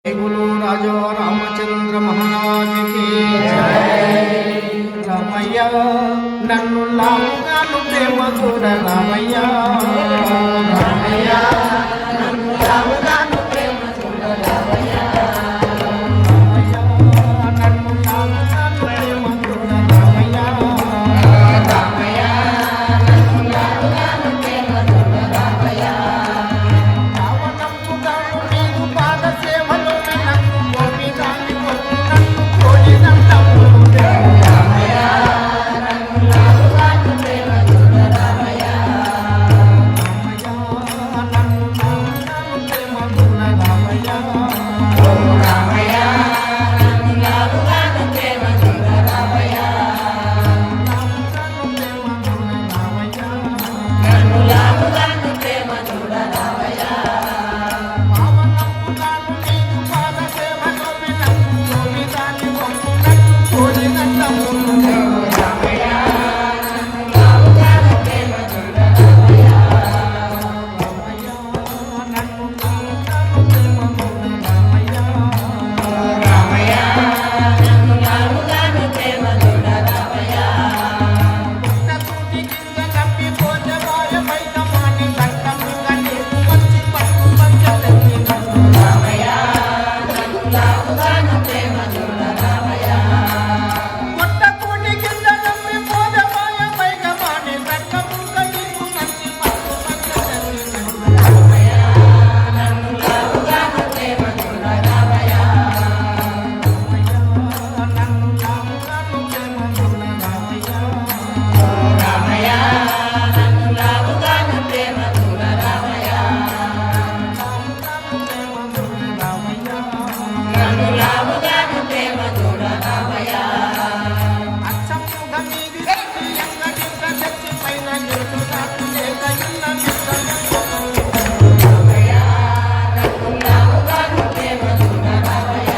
बोलो राजा रामचंद्र महाराज की जय। रामయ్య నన్ను లాగుగాను ప్రేమ చూడ రామయ్య రామయ్య నన్ను లాగుగాను ప్రేమ చూడ రామయ్య రామయ్య నన్ను లాగుగాను ప్రేమ చూడ రామయ్య రామయ్య నన్ను లాగుగాను ప్రేమ చూడ రామయ్య రావణంపు గాను నీకు పాద సేవలో నన్ను గోపిగాని నన్ను కోరినంతము రామయ్య నన్ను లాగుగాను ప్రేమ చూడ రామయ్య రామయ్య నన్ను లాగుగాను ప్రేమ చూడ రామయ్య రామయ్య నన్ను లాగుగాను ప్రేమ చూడ రామయ్య నన్ను లాగుగాను ప్రేమ చూడ రామయ్య పావనము గాను నీకు పాద సేవలో నన్ను గోపిగాని నన్ను కోరినంతము రామయ్య నన్ను లాగుగాను ప్రేమ చూడ రామయ్య రామయ్య నన్ను లాగుగాను ప్రేమ చూడ రామయ్య రామయ్య నన్ను లాగుగాను ప్రేమ చూడ రామయ్య పుట్టతూటి కింద నప్పి పోజబాయ బయట మాని సంకముగా నీకు వచ్చి పట్టు పంచలెత్తి రామయ్య నన్ను లాగుగాను ప్రేమ చూడ రామయ్య పుట్టతూటి కింద నప్పి పోజబాయ బయట మాని సంకముగా నీకు వచ్చి పట్టు పంచలెత్తి రామయ్య నన్ను లాగుగాను ప్రేమ చూడ రామయ్య రామయ్య నన్ను లాగుగాను ప్రేమ చూడ రామయ్య రామయ్య నన్ను లాగుగాను ప్రేమ చూడ రామయ్య నన్ను లాగుగాను ప్రేమ చూడ రామయ్య అచ్చముగా మీది తెచ్చి ఎంగడింక తెచ్చి పైన నిలుచున్నాను లేక ఇన్న రామయ్య నన్ను లాగుగాను ప్రేమ చూడ రామయ్య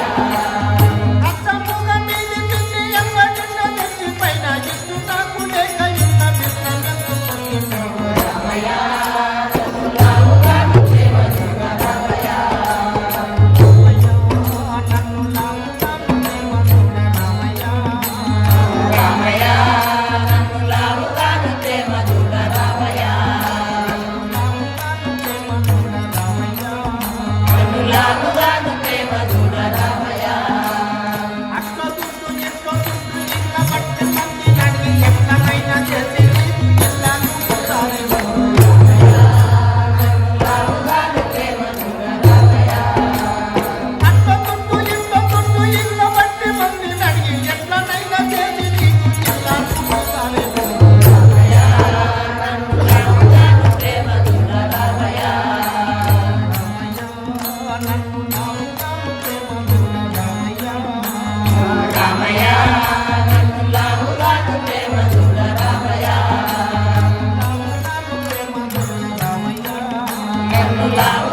అచ్చముగా మీది తెచ్చి ఎంగడింక తెచ్చి పైన నిలుచున్నాను లేక ఇన్న రామయ్య నన్ను లాగుగాను ప్రేమ చూడ రామయ్య రామయ్య నన్ను లాగుగాను ప్రేమ చూడ రామయ్య రామయ్య నన్ను లాగుగాను ప్రేమ చూడ రామయ్య నన్ను లాగుగాను ప్రేమ చూడ రామయ్య అట్ల దుడ్డు ఎట్ల దుడ్డు ఇట్ల పట్టి మంది నడిగి ఎట్లనైనా చేసి ఇల్లాను పోతారే రామయ్య నన్ను లాగుగాను ప్రేమ చూడ రామయ్య అట్ల దుడ్డు ఇట్ల దుడ్డు ఇట్ల పట్టి మంది నడిగి ఎట్లనైనా చేసి ఇల్లాను పోతారే రామయ్య నన్ను లాగుగాను ప్రేమ చూడ రామయ్య రామయ్య నన్ను లాగుగాను ప్రేమ చూడ రామయ్య రామయ్య నన్ను లాగుగాను ప్రేమ చూడ రామయ్య లాగుగాను ప్రేమ చూడ రామయ్య నన్ను లాగు